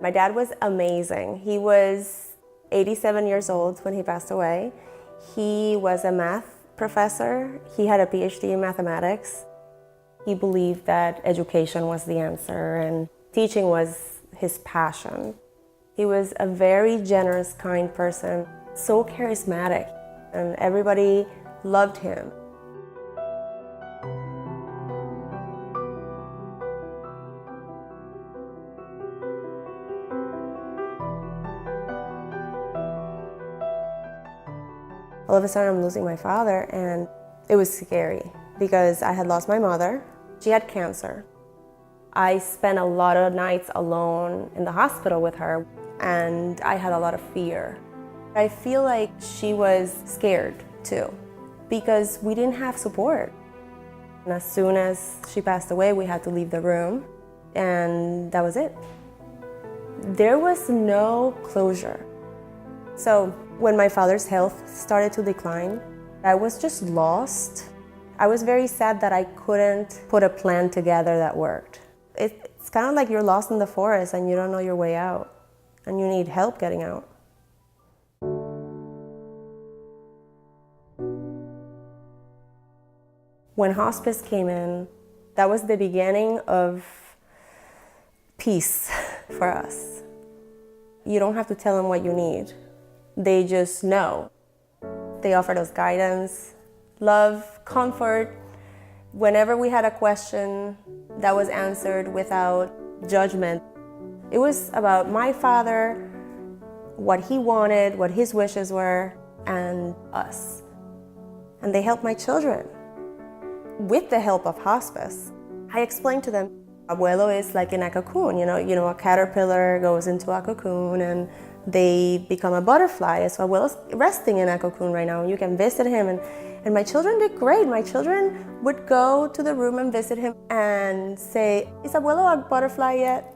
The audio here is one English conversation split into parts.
My dad was amazing. He was 87 years old when he passed away. He was a math professor. He had a PhD in mathematics. He believed that education was the answer and teaching was his passion. He was a very generous, kind person, so charismatic, and everybody loved him. All of a sudden I'm losing my father, and it was scary because I had lost my mother. She had cancer. I spent a lot of nights alone in the hospital with her, and I had a lot of fear. I feel like she was scared too because we didn't have support. And as soon as she passed away, we had to leave the room, and that was it. There was no closure. So when my father's health started to decline, I was just lost. I was very sad that I couldn't put a plan together that worked. It's kind of like you're lost in the forest and you don't know your way out, and you need help getting out. When hospice came in, that was the beginning of peace for us. You don't have to tell them what you need. They just know. They offered us guidance, love, comfort. Whenever we had a question, that was answered without judgment. It was about my father, what he wanted, what his wishes were, and us. And they helped my children. With the help of hospice, I explained to them, abuelo is like in a cocoon, you know, a caterpillar goes into a cocoon and they become a butterfly. So abuelo's resting in a cocoon right now, and you can visit him. And my children did great. My children would go to the room and visit him and say, is abuelo a butterfly yet?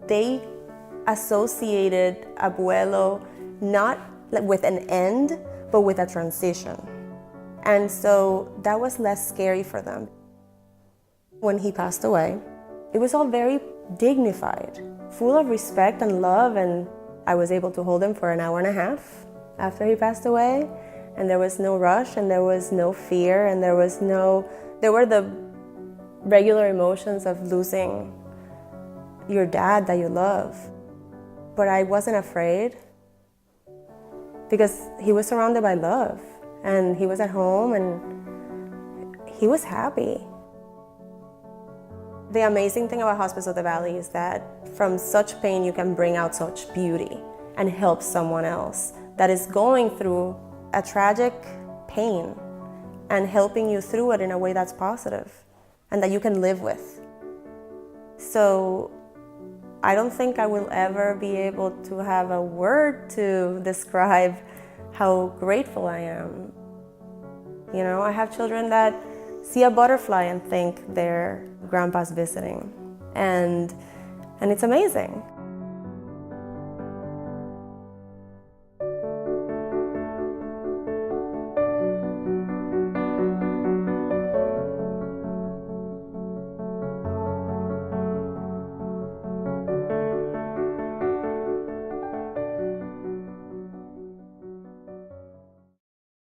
They associated abuelo not with an end, but with a transition. And so that was less scary for them. When he passed away, it was all very dignified, full of respect and love, and I was able to hold him for an hour and a half after he passed away, and there was no rush, and there was no fear, and there were the regular emotions of losing your dad that you love. But I wasn't afraid because he was surrounded by love, and he was at home, and he was happy. The amazing thing about Hospice of the Valley is that from such pain you can bring out such beauty and help someone else that is going through a tragic pain, and helping you through it in a way that's positive and that you can live with. So I don't think I will ever be able to have a word to describe how grateful I am. You know, I have children that see a butterfly and think their grandpa's visiting, and it's amazing.